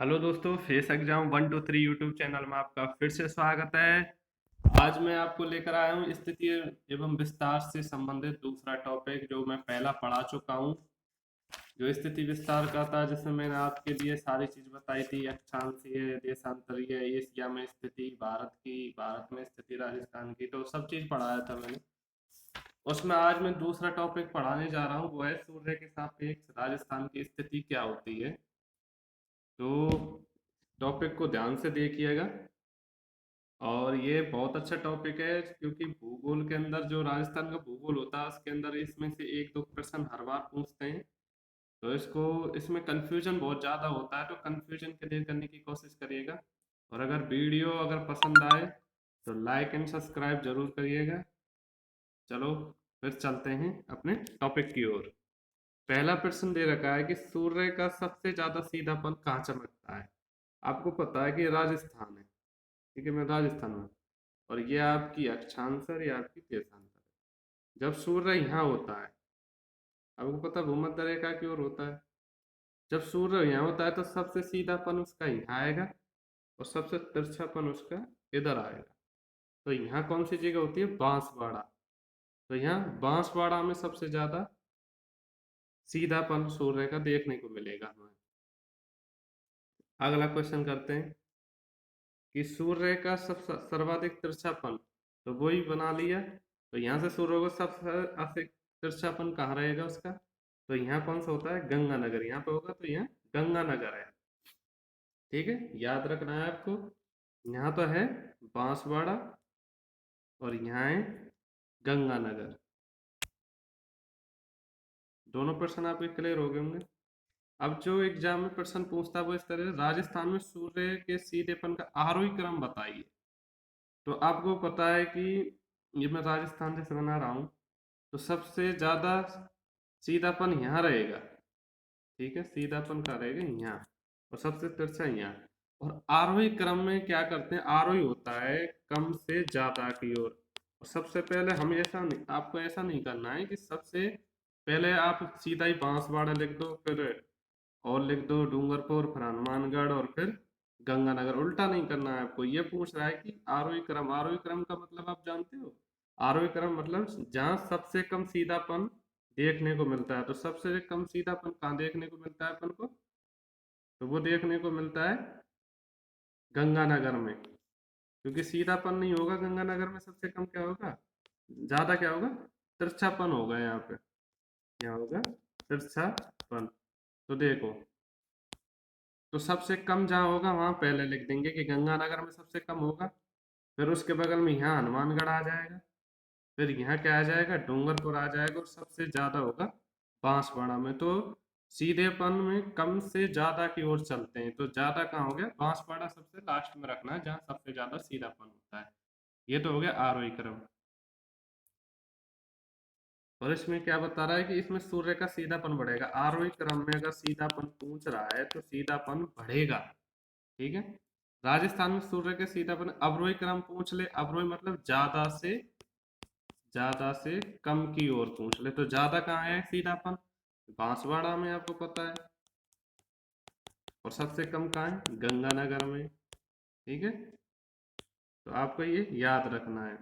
Hello दोस्तों, face exam 1 2 3 YouTube channel में आपका फिर से स्वागत है। आज मैं आपको लेकर आया हूँ स्थिति एवं विस्तार से संबंधित दूसरा टॉपिक जो मैं पहला पढ़ा चुका हूँ। जो स्थिति विस्तार का था जिसमें मैंने आपके लिए सारी चीज बताई थी, अक्षांशीय, देशांतरीय, एशिया में स्थिति, भारत की, भारत में स्थिति, राजस्थान की, तो सब चीज पढ़ाया था मैंने। उसमें आज मैं दूसरा टॉपिक पढ़ाने जा रहा हूँ, वो है सूर्य के सापेक्ष राजस्थान की स्थिति क्या होती है। तो टॉपिक को ध्यान से देखिएगा। और ये बहुत अच्छा टॉपिक है क्योंकि भूगोल के अंदर जो राजस्थान का भूगोल होता है उसके अंदर इसमें से एक दो क्वेश्चन हर बार पूछते हैं। तो इसको इसमें कंफ्यूजन बहुत ज़्यादा होता है, तो कंफ्यूजन क्लियर करने की कोशिश करिएगा। और अगर वीडियो अगर पसंद आए तो लाइक एंड सब्सक्राइब जरूर करिएगा। चलो फिर चलते हैं अपने टॉपिक की ओर। पहला प्रश्न दे रखा है कि सूर्य का सबसे ज्यादा सीधापन कहाँ चमकता है। आपको पता है कि राजस्थान है, ठीक है, मैं राजस्थान में, और ये आपकी अक्षांश है, ये आपकी देशांतर है। जब सूर्य यहाँ होता है, आपको पता है भूमध्य रेखा की ओर होता है। जब सूर्य यहाँ होता है तो सबसे सीधापन उसका यहाँ आएगा और सबसे तिरछापन उसका इधर आएगा। तो यहाँ कौन सी जगह होती है? बांसवाड़ा। तो यहाँ बांसवाड़ा में सबसे ज्यादा सीधापन सूर्य का देखने को मिलेगा हमें। अगला क्वेश्चन करते हैं कि सूर्य का सब सर्वाधिक तिरछापन, तो वही बना लिया। तो यहाँ से सूर्य को सबसे अधिक तिरछापन कहाँ रहेगा उसका? तो यहाँ कौन सा होता है? गंगानगर, यहाँ पे होगा, तो यहाँ गंगानगर है। ठीक है, याद रखना है आपको। यहाँ तो है बांसवाड़ा और यहाँ है गंगानगर। दोनों प्रश्न आपके क्लियर हो गए होंगे। अब जो एग्जाम में प्रश्न पूछता है वो इस तरह, राजस्थान में सूर्य के सीधेपन का आरोही क्रम बताइए। तो आपको पता है कि ये मैं राजस्थान जैसे बना रहा हूँ, तो सबसे ज्यादा सीधापन यहाँ रहेगा। ठीक है, सीधापन का रहेगा यहाँ, और सबसे तिरछा यहाँ। और आरोही क्रम में क्या करते हैं? आरोही होता है कम से ज्यादा की ओर। और सबसे पहले हम ऐसा नहीं, आपको ऐसा नहीं करना है कि सबसे पहले आप सीधा ही बांसवाड़ा लिख दो, फिर और लिख दो डूंगरपुर, फिर हनुमानगढ़, और फिर गंगानगर। उल्टा नहीं करना है आपको। ये पूछ रहा है कि आरोही क्रम, आरोही क्रम का मतलब आप जानते हो? आरोही क्रम मतलब जहाँ सबसे कम सीधापन देखने को मिलता है। तो सबसे कम सीधापन कहाँ देखने को मिलता है अपन को? तो वो देखने को मिलता है गंगानगर में। क्योंकि सीधापन नहीं होगा गंगानगर में, सबसे कम क्या होगा? ज्यादा क्या होगा? तिरछापन होगा। यहाँ पे क्या होगा? तिरछापन। तो देखो, तो सबसे कम जहाँ होगा वहां पहले लिख देंगे कि गंगानगर में सबसे कम होगा। फिर उसके बगल में यहाँ हनुमानगढ़ आ जाएगा। फिर यहाँ क्या आ जाएगा? डूंगरपुर आ जाएगा। और सबसे ज्यादा होगा बांसवाड़ा में। तो सीधेपन में कम से ज्यादा की ओर चलते हैं। तो ज्यादा कहाँ हो गया? बांसवाड़ा सबसे लास्ट में रखना है जहाँ सबसे ज्यादा सीधापन होता है। ये तो हो गया आरोही क्रम। और इसमें क्या बता रहा है कि इसमें सूर्य का सीधापन बढ़ेगा। आरोही क्रम में अगर सीधापन पूछ रहा है तो सीधापन बढ़ेगा। ठीक है। राजस्थान में सूर्य के सीधापन, अवरोही क्रम पूछ ले, अवरोही मतलब ज्यादा से कम की ओर पूछ ले, तो ज्यादा कहाँ है सीधापन? बांसवाड़ा में, आपको पता है। और सबसे कम कहाँ है? गंगानगर में। ठीक है, तो आपको ये याद रखना है।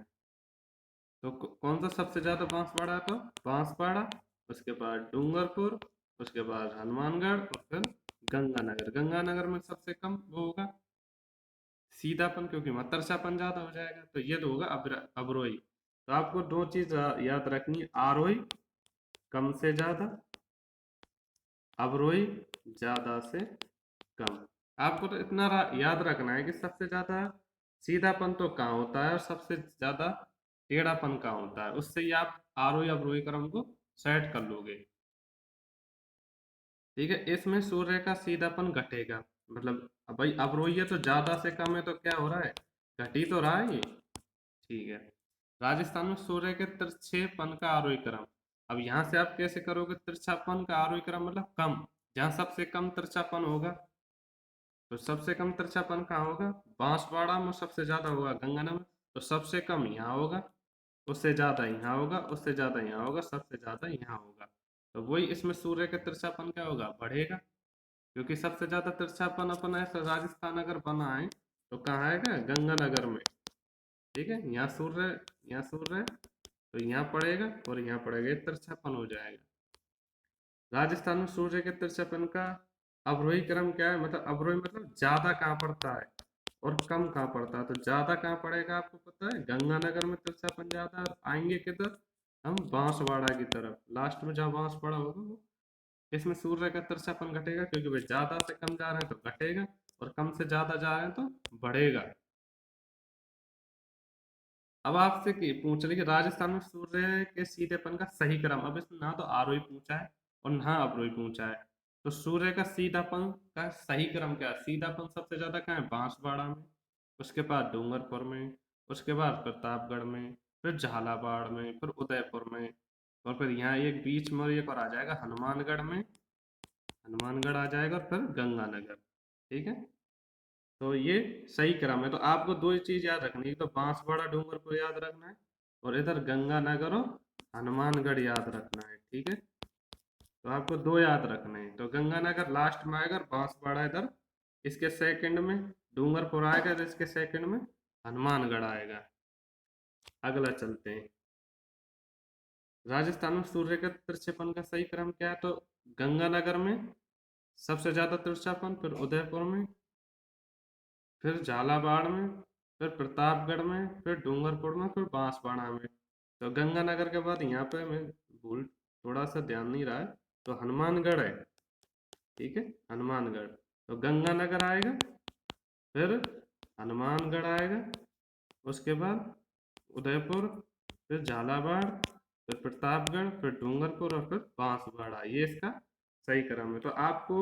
तो कौन सा सबसे ज्यादा बांसवाड़ा? तो बांसवाड़ा, उसके बाद डूंगरपुर, उसके बाद हनुमानगढ़, और फिर गंगानगर। गंगानगर में सबसे कम वो होगा सीधापन, क्योंकि मतरसापन ज्यादा हो जाएगा। तो ये तो होगा अवरोही। तो आपको दो चीज याद रखनी है, आरोही कम से ज्यादा, अवरोही ज्यादा से कम। आपको तो इतना याद रखना है कि सबसे ज्यादा सीधापन तो कहाँ होता है और सबसे ज्यादा टेढ़ापन कहाँ होता है। उससे ही आप आरोही अवरोही क्रम को सेट कर लोगे। ठीक है, इसमें सूर्य का सीधापन घटेगा। मतलब अब भाई अवरोही है तो ज्यादा से कम है, तो क्या हो रहा है? घट ही तो रहा है ये। ठीक है। राजस्थान में सूर्य के तिरछेपन का आरोही क्रम। अब यहाँ से आप कैसे करोगे? तिरछापन का आरोही क्रम मतलब कम, जहाँ सबसे कम तिरछापन होगा। तो सबसे कम तिरछापन कहाँ होगा? बांसवाड़ा में। सबसे ज्यादा होगा गंगानगर में। तो सबसे कम यहाँ होगा, उससे ज्यादा यहाँ होगा, उससे ज्यादा यहाँ होगा, सबसे ज्यादा यहाँ होगा। तो वही इसमें सूर्य का तिरछापन क्या होगा? बढ़ेगा। क्योंकि सबसे ज्यादा तिरछापन अपन ऐसा राजस्थान अगर बना है तो कहाँ आएगा, गंगानगर में। ठीक है, यहाँ सूर्य है तो यहाँ पड़ेगा और यहाँ पड़ेगा, ये तिरछापन हो जाएगा। राजस्थान में सूर्य के तिरछापन का अवरोही क्रम क्या है, मतलब अवरोही मतलब ज्यादा कहाँ पड़ता है और कम कहाँ पड़ता है। तो ज्यादा कहाँ पड़ेगा आपको पता है, गंगानगर में तिरछापन ज्यादा है। और आएंगे किधर, हम बांसवाड़ा की तरफ, लास्ट में जहाँ बांसवाड़ा होगा वो, इसमें सूर्य का तिरछापन घटेगा, क्योंकि भाई ज्यादा से कम जा रहे हैं तो घटेगा और कम से ज्यादा जा रहे हैं तो बढ़ेगा। अब आपसे पूछ रही कि राजस्थान में सूर्य के सीधेपन का सही क्रम, अब इसमें ना तो आरोही पूछा है और ना अवरोही पूछा है। तो सूर्य का सीधापन का सही क्रम क्या है, सीधापन सबसे ज्यादा कहाँ है, बांसवाड़ा में, उसके बाद डूंगरपुर में, उसके बाद प्रतापगढ़ में, फिर झालावाड़ में, फिर उदयपुर में, और फिर यहाँ एक बीच में एक और आ जाएगा हनुमानगढ़ में, हनुमानगढ़ आ जाएगा, और फिर गंगानगर। ठीक है, तो ये सही क्रम है। तो आपको दो ही चीज याद रखनी है, तो बांसवाड़ा डूंगरपुर याद रखना है, और इधर गंगानगर और हनुमानगढ़ याद रखना है। ठीक है, तो आपको दो याद रखने हैं। तो गंगानगर लास्ट में आएगा, बांसवाड़ा इधर इसके सेकंड में, डूंगरपुर आएगा तो इसके सेकंड में हनुमानगढ़ आएगा। अगला चलते हैं, राजस्थान में सूर्य के तिरछेपन का सही क्रम क्या है। तो गंगानगर में सबसे ज्यादा तिरछापन, फिर उदयपुर में, फिर झालावाड़ में, फिर प्रतापगढ़ में, फिर डूंगरपुर में, फिर बांसवाड़ा में। तो गंगानगर के बाद यहाँ पे मैं भूल, थोड़ा सा ध्यान नहीं रहा है, तो हनुमानगढ़ है। ठीक है, हनुमानगढ़, तो गंगानगर आएगा, फिर हनुमानगढ़ आएगा, उसके बाद उदयपुर, फिर झालावाड़, फिर प्रतापगढ़, फिर डूंगरपुर, और फिर बांसवाड़ा। ये इसका सही क्रम है। तो आपको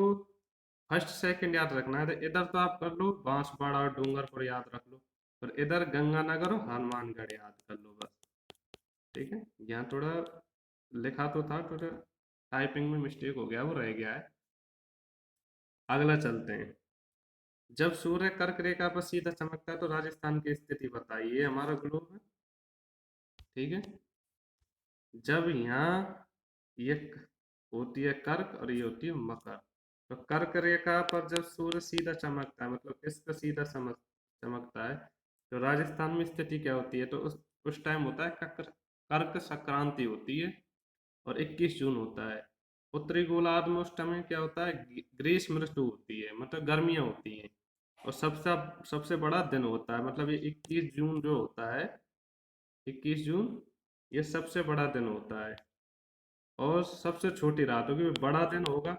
फर्स्ट सेकंड याद रखना है। तो इधर तो आप कर लो बांसवाड़ा और डूंगरपुर याद रख लो, और इधर गंगानगर और हनुमानगढ़ याद कर लो बस। ठीक है, यहाँ थोड़ा लिखा तो था, थोड़ा टाइपिंग में मिस्टेक हो गया, वो रह गया है। अगला चलते हैं, जब सूर्य कर्क रेखा पर सीधा चमकता है तो राजस्थान की स्थिति बताइए। ये हमारा ग्लोब है। ठीक है, जब यहाँ ये होती है कर्क और ये होती है मकर, तो कर्क रेखा पर जब सूर्य सीधा चमकता है, मतलब इस पर सीधा चमकता है, तो राजस्थान में स्थिति क्या होती है। तो उस टाइम होता है कर्क, कर्क संक्रांति होती है, और 21 जून होता है। उत्तरी गोलार्ध में उस टाइम क्या होता है, ग्रीष्म ऋतु होती है, मतलब गर्मियाँ होती हैं, और सबसे सबसे बड़ा दिन होता है, मतलब ये 21 जून जो होता है, 21 जून ये सबसे बड़ा दिन होता है। और सबसे छोटी रात होगी, बड़ा दिन होगा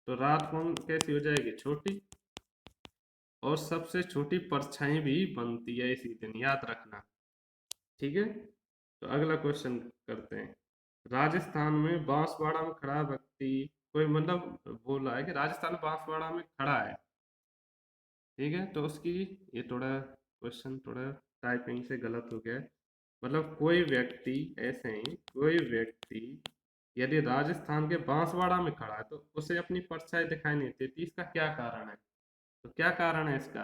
तो रात कौन कैसी हो जाएगी, छोटी, और सबसे छोटी परछाई भी बनती है इसी दिन, याद रखना। ठीक है, तो अगला क्वेश्चन करते हैं, राजस्थान में बांसवाड़ा में खड़ा व्यक्ति, कोई मतलब बोल रहा है कि राजस्थान में बांसवाड़ा में खड़ा है। ठीक है, तो उसकी, ये थोड़ा क्वेश्चन थोड़ा टाइपिंग से गलत हो गया है। मतलब कोई व्यक्ति, ऐसे ही कोई व्यक्ति यदि राजस्थान के बांसवाड़ा में खड़ा है तो उसे अपनी परछाई दिखाई नहीं देती, इसका क्या कारण है। तो क्या कारण है इसका,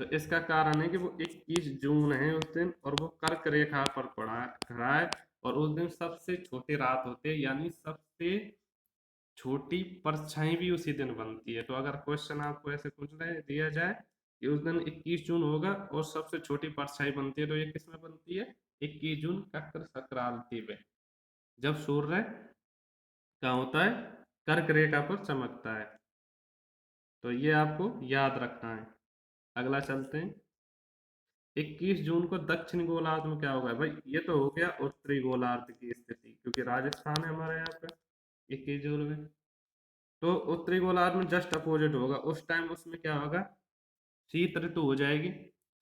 तो इसका कारण है कि वो 21 जून है उस दिन, और वो कर्क रेखा पर पड़ा खड़ा है, और उस दिन सबसे छोटी रात होती है, यानी सबसे छोटी परछाई भी उसी दिन बनती है। तो अगर क्वेश्चन आपको ऐसे पूछ रहे दिया जाए कि उस दिन 21 जून होगा और सबसे छोटी परछाई बनती है, तो ये किस में बनती है, 21 जून मकर संक्रांति में, जब सूर्य क्या होता है, कर्क रेखा पर चमकता है। तो ये आपको याद रखना है। अगला चलते हैं, 21 जून को दक्षिण गोलार्ध में क्या होगा भाई, ये तो हो गया उत्तरी गोलार्ध की स्थिति, क्योंकि राजस्थान है हमारे यहाँ पे 21 जून में। तो उत्तरी गोलार्ध में जस्ट अपोजिट होगा, उस टाइम उसमें क्या होगा, शीत ऋतु हो जाएगी,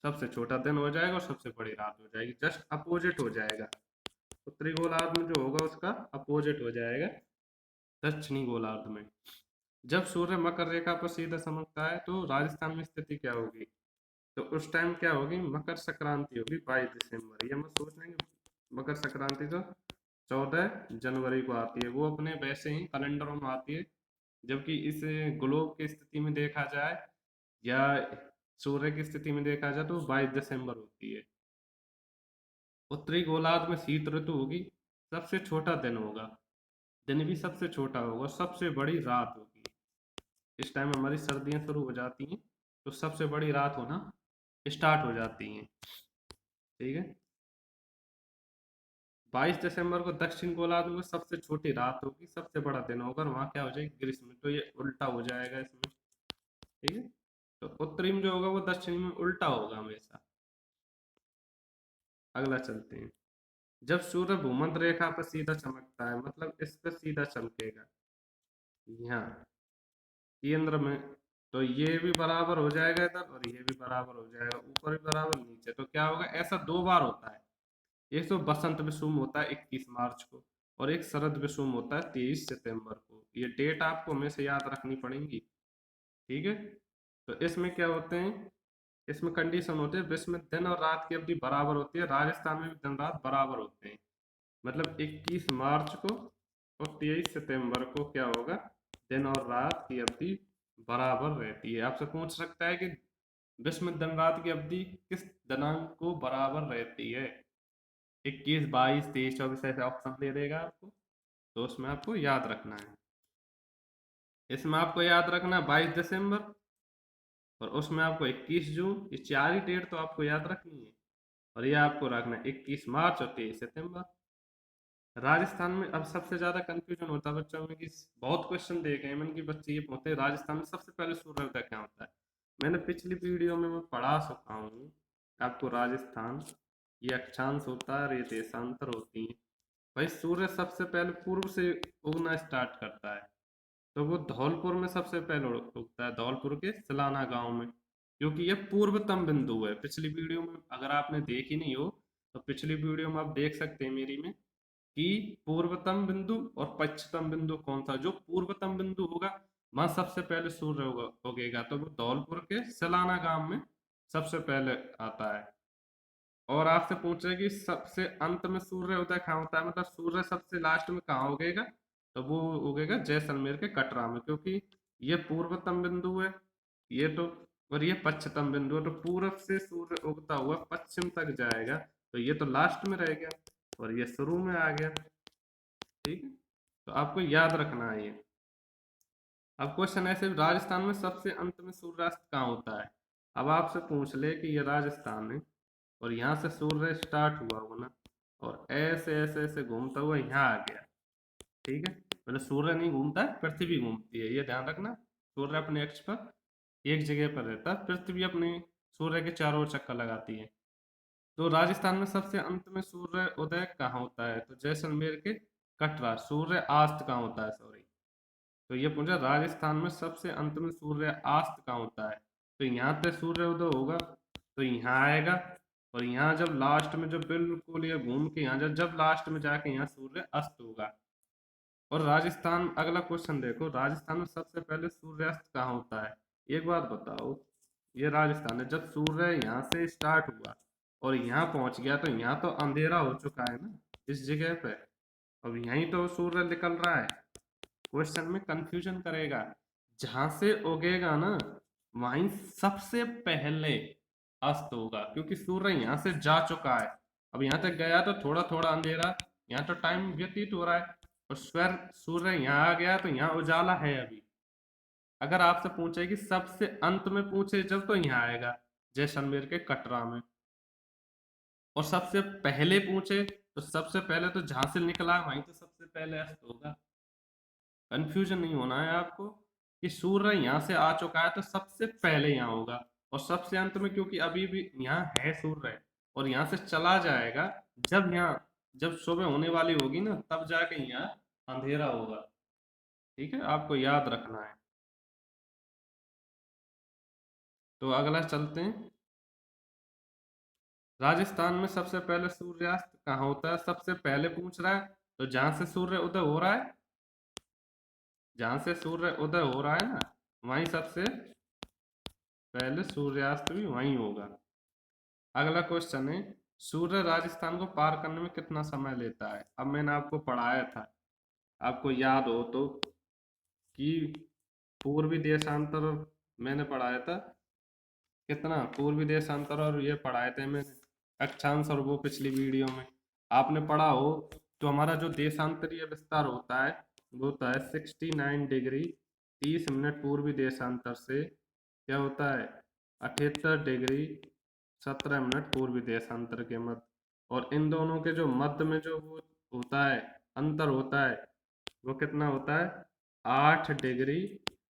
सबसे छोटा दिन हो जाएगा और सबसे बड़ी रात हो जाएगी, जस्ट अपोजिट हो जाएगा। उत्तरी गोलार्ध में जो होगा उसका अपोजिट हो जाएगा दक्षिणी गोलार्ध में। जब सूर्य मकर रेखा पर सीधा चमकता है तो राजस्थान में स्थिति क्या होगी, तो उस टाइम क्या होगी, मकर संक्रांति होगी 22 दिसंबर। ये मत सोचना कि मकर संक्रांति तो 14 जनवरी को आती है, वो अपने वैसे ही कैलेंडरों में आती है, जबकि इस ग्लोब की स्थिति में देखा जाए या सूर्य की स्थिति में देखा जाए तो 22 दिसंबर होती है। उत्तरी गोलार्ध में शीत ऋतु होगी, सबसे छोटा दिन होगा, दिन भी सबसे छोटा होगा, सबसे बड़ी रात होगी। इस टाइम हमारी सर्दियां शुरू हो जाती हैं, तो सबसे बड़ी रात होना स्टार्ट हो जाती हैं। ठीक है। 22 दिसंबर को दक्षिण गोलार्ध में सबसे छोटी रात होगी, सबसे बड़ा दिन होगा, और वहाँ क्या हो जाएगी, ग्रीष्म, तो ये उल्टा हो जाएगा इसमें। ठीक है। तो उत्तरी में जो होगा वो दक्षिणी में उल्टा होगा हमेशा। अगला चलते हैं। जब सूर्य भूमध्य रेखा पर सीधा चमकता है, मतलब इस पर सीधा चमकेगा यहाँ केंद्र में, तो ये भी बराबर हो जाएगा इधर, और ये भी बराबर हो जाएगा, ऊपर भी बराबर नीचे, तो क्या होगा, ऐसा 2 बार होता है। एक तो बसंत विषुम होता है 21 मार्च को, और एक शरद विषुम होता है 23 सितंबर को। ये डेट आपको हमेशा याद रखनी पड़ेंगी। ठीक है। तो इसमें क्या होते हैं, इसमें कंडीशन होती है, इसमें दिन और रात की अवधि बराबर होती है, राजस्थान में भी दिन रात बराबर होते हैं। मतलब 21 मार्च को और 23 सितंबर को क्या होगा, दिन और रात की अवधि बराबर रहती है। आपसे पूछ सकता है कि विश्व में दिन रात की अवधि किस दिनांक को बराबर रहती है, 21, 22, 23, 24 ऐसे ऑप्शन दे देगा आपको, तो उसमें आपको याद रखना है। इसमें आपको याद रखना है 22 दिसंबर, और उसमें आपको 21 जून, ये 4 ही डेट तो आपको याद रखनी है। और ये आपको रखना है 21 मार्च और 23 सितंबर। राजस्थान में अब सबसे ज्यादा कंफ्यूजन होता है बच्चों में कि बहुत क्वेश्चन देखे हैं मैंने कि बच्चे ये पूछते हैं राजस्थान में सबसे पहले सूर्योदय क्या होता है। मैंने पिछली वीडियो में मैं पढ़ा चुका हूँ आपको, राजस्थान ये अक्षांश होता है और ये देशांतर होती है। भाई सूर्य सबसे पहले पूर्व से उगना स्टार्ट करता है, तो वो धौलपुर में सबसे पहले उगता है, धौलपुर के सलाना गांव में, क्योंकि ये पूर्वतम बिंदु है। पिछली वीडियो में अगर आपने देखी नहीं हो तो पिछली वीडियो में आप देख सकते हैं मेरी में, कि पूर्वतम बिंदु और पश्चिमतम बिंदु कौन सा, जो पूर्वतम बिंदु होगा वहां सबसे पहले सूर्य उगेगा, तो वो धौलपुर के सलाना गांव में सबसे पहले आता है। और आपसे पूछ रहे कि सबसे अंत में सूर्य उदय कहाँ होता है, मतलब सूर्य सबसे लास्ट में कहाँ उगेगा, तो वो उगेगा जैसलमेर के कटरा में, क्योंकि ये पूर्वतम बिंदु है, ये तो, और ये पश्चिमतम बिंदु है, तो पूरब से सूर्य उगता हुआ पश्चिम तक जाएगा, तो ये तो लास्ट में रह गया और ये शुरू में आ गया। ठीक है। तो आपको याद रखना है ये। अब क्वेश्चन ऐसे, राजस्थान में सबसे अंत में सूर्यास्त कहाँ होता है। अब आपसे पूछ ले कि ये राजस्थान है, और यहाँ से सूर्य स्टार्ट हुआ होगा ना, और ऐसे ऐसे ऐसे घूमता हुआ यहाँ आ गया। ठीक है। मतलब सूर्य नहीं घूमता है, पृथ्वी घूमती है, ये ध्यान रखना। सूर्य अपने अक्ष पर एक जगह पर रहता है, पृथ्वी अपने सूर्य के चारों ओर चक्कर लगाती है। तो राजस्थान में सबसे अंत में सूर्य उदय कहाँ होता है, तो जैसलमेर के कटरा। सूर्य अस्त कहाँ होता है, सॉरी, तो ये पूछा राजस्थान में सबसे अंत में सूर्य अस्त कहाँ होता है, तो यहाँ पे सूर्य उदय होगा तो यहाँ आएगा, और यहाँ जब लास्ट में जब बिल्कुल ये घूम के यहाँ जब लास्ट में जाके यहाँ सूर्य अस्त होगा। और राजस्थान, अगला क्वेश्चन देखो, राजस्थान में सबसे पहले सूर्यास्त कहाँ होता है। एक बात बताओ, ये राजस्थान है, जब सूर्य यहाँ से स्टार्ट हुआ और यहाँ पहुंच गया, तो यहाँ तो अंधेरा हो चुका है ना इस जगह पे, अब यहीं तो सूर्य निकल रहा है। क्वेश्चन में कंफ्यूजन करेगा, जहां से उगेगा ना वहीं सबसे पहले अस्त होगा, क्योंकि सूर्य यहाँ से जा चुका है, अब यहाँ तक गया तो थोड़ा थोड़ा अंधेरा, यहाँ तो टाइम व्यतीत हो रहा है, और सूर्य यहाँ आ गया तो यहाँ उजाला है अभी। अगर आपसे पूछे कि सबसे अंत में पूछे जब, तो यहाँ आएगा जैसलमेर के कटरा में। और सबसे पहले पूछे तो सबसे पहले तो जहां से निकला वहीं तो सबसे पहले अस्त होगा। कंफ्यूजन नहीं होना है आपको कि सूर्य यहाँ से आ चुका है तो सबसे पहले यहाँ होगा, और सबसे अंत में क्योंकि अभी भी यहाँ है सूर्य, और यहाँ से चला जाएगा जब यहाँ, जब सुबह होने वाली होगी ना तब जाके यहाँ अंधेरा होगा। ठीक है, आपको याद रखना है। तो अगला चलते हैं। राजस्थान में सबसे पहले सूर्यास्त कहाँ होता है, सबसे पहले पूछ रहा है, तो जहां से सूर्य उदय हो रहा है, जहां से सूर्य उदय हो रहा है ना वहीं सबसे पहले सूर्यास्त भी वहीं होगा। अगला क्वेश्चन है, सूर्य राजस्थान को पार करने में कितना समय लेता है। अब मैंने आपको पढ़ाया था, आपको याद हो तो, कि पूर्वी देशांतर मैंने पढ़ाया था, कितना पूर्वी देशांतर, और ये पढ़ाए थे मैंने अक्षांश, और वो पिछली वीडियो में आपने पढ़ा हो। तो हमारा जो देशांतरीय विस्तार होता है वो होता है 69 डिग्री 30 मिनट पूर्वी देशांतर से क्या होता है 78 डिग्री 17 मिनट पूर्वी देशांतर के मध्य, और इन दोनों के जो मध्य में जो वो होता है अंतर होता है वो कितना होता है 8 डिग्री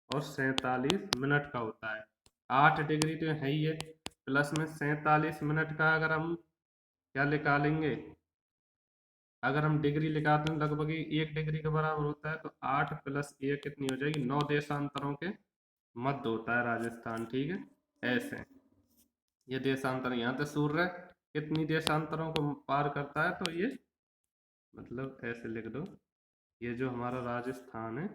और 47 मिनट का होता है। 8 डिग्री तो है ही है, प्लस में 47 मिनट का अगर हम क्या निकालेंगे, अगर हम डिग्री निकालते हैं लगभग ही 1 डिग्री के बराबर होता है, तो 8 प्लस 1 कितनी हो जाएगी 9 देशांतरों के मध्य होता है राजस्थान। ठीक है, ऐसे ये देशांतर यहाँ से सूर्य कितनी देशांतरों को पार करता है, तो ये मतलब ऐसे लिख दो, ये जो हमारा राजस्थान है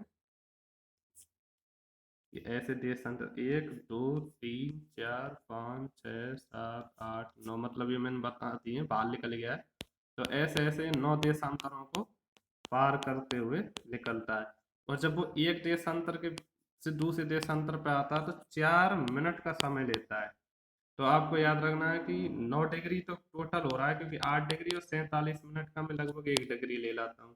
ये ऐसे देशांतर 1 2 3 4 5 6 7 8 9, मतलब ये मैंने बता दी है बाहर निकल गया है, तो ऐसे ऐसे 9 देशांतरों को पार करते हुए निकलता है। और जब वो एक देशांतर के से दूसरे देशांतर पे आता है तो 4 मिनट का समय लेता है। तो आपको याद रखना है कि 9 डिग्री तो टोटल हो रहा है, क्योंकि 8 डिग्री और 47 मिनट का मैं लगभग 1 डिग्री ले लाता हूँ,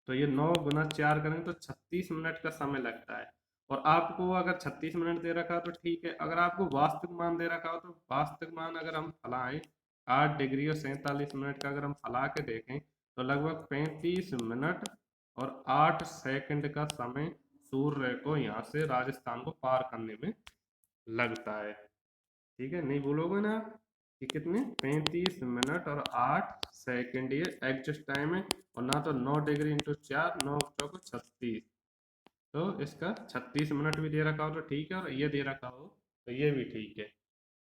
तो ये 9 गुना 4 करेंगे तो 36 मिनट का समय लगता है। और आपको अगर 36 मिनट दे रखा हो तो ठीक है, अगर आपको वास्तविक मान दे रखा हो तो वास्तविक मान अगर हम फलाएं 8 डिग्री और 47 मिनट का अगर हम फला के देखें तो लगभग 35 मिनट और 8 सेकंड का समय सूर्य को यहाँ से राजस्थान को पार करने में लगता है। ठीक है, नहीं भूलोगे ना कि कितने 35 मिनट और 8 सेकंड ये एग्जैक्ट टाइम है, और ना तो 9 डिग्री इंटू 4 9 चौको 36, तो इसका 36 मिनट भी दे रखा हो तो ठीक है, और ये दे रखा हो तो ये भी ठीक है।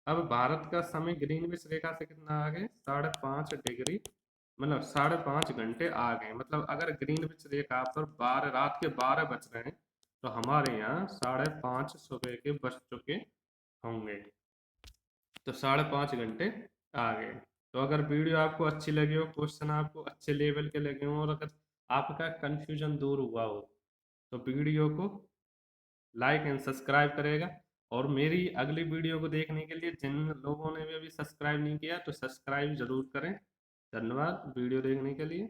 अब भारत का समय ग्रीनविच रेखा से कितना आगे 5.5 डिग्री, मतलब 5.5 घंटे आ गए, मतलब अगर ग्रीनविच रेखा पर 12 रात के 12 बज रहे हैं तो हमारे यहाँ 5:30 सुबह के बज चुके होंगे, तो 5.5 घंटे आ गए। तो अगर वीडियो आपको अच्छी लगी हो, क्वेश्चन आपको अच्छे लेवल के लगे हो, और अगर आपका कंफ्यूजन दूर हुआ हो तो वीडियो को लाइक एंड सब्सक्राइब करेगा। और मेरी अगली वीडियो को देखने के लिए जिन लोगों ने भी अभी सब्सक्राइब नहीं किया तो सब्सक्राइब जरूर करें। धन्यवाद वीडियो देखने के लिए।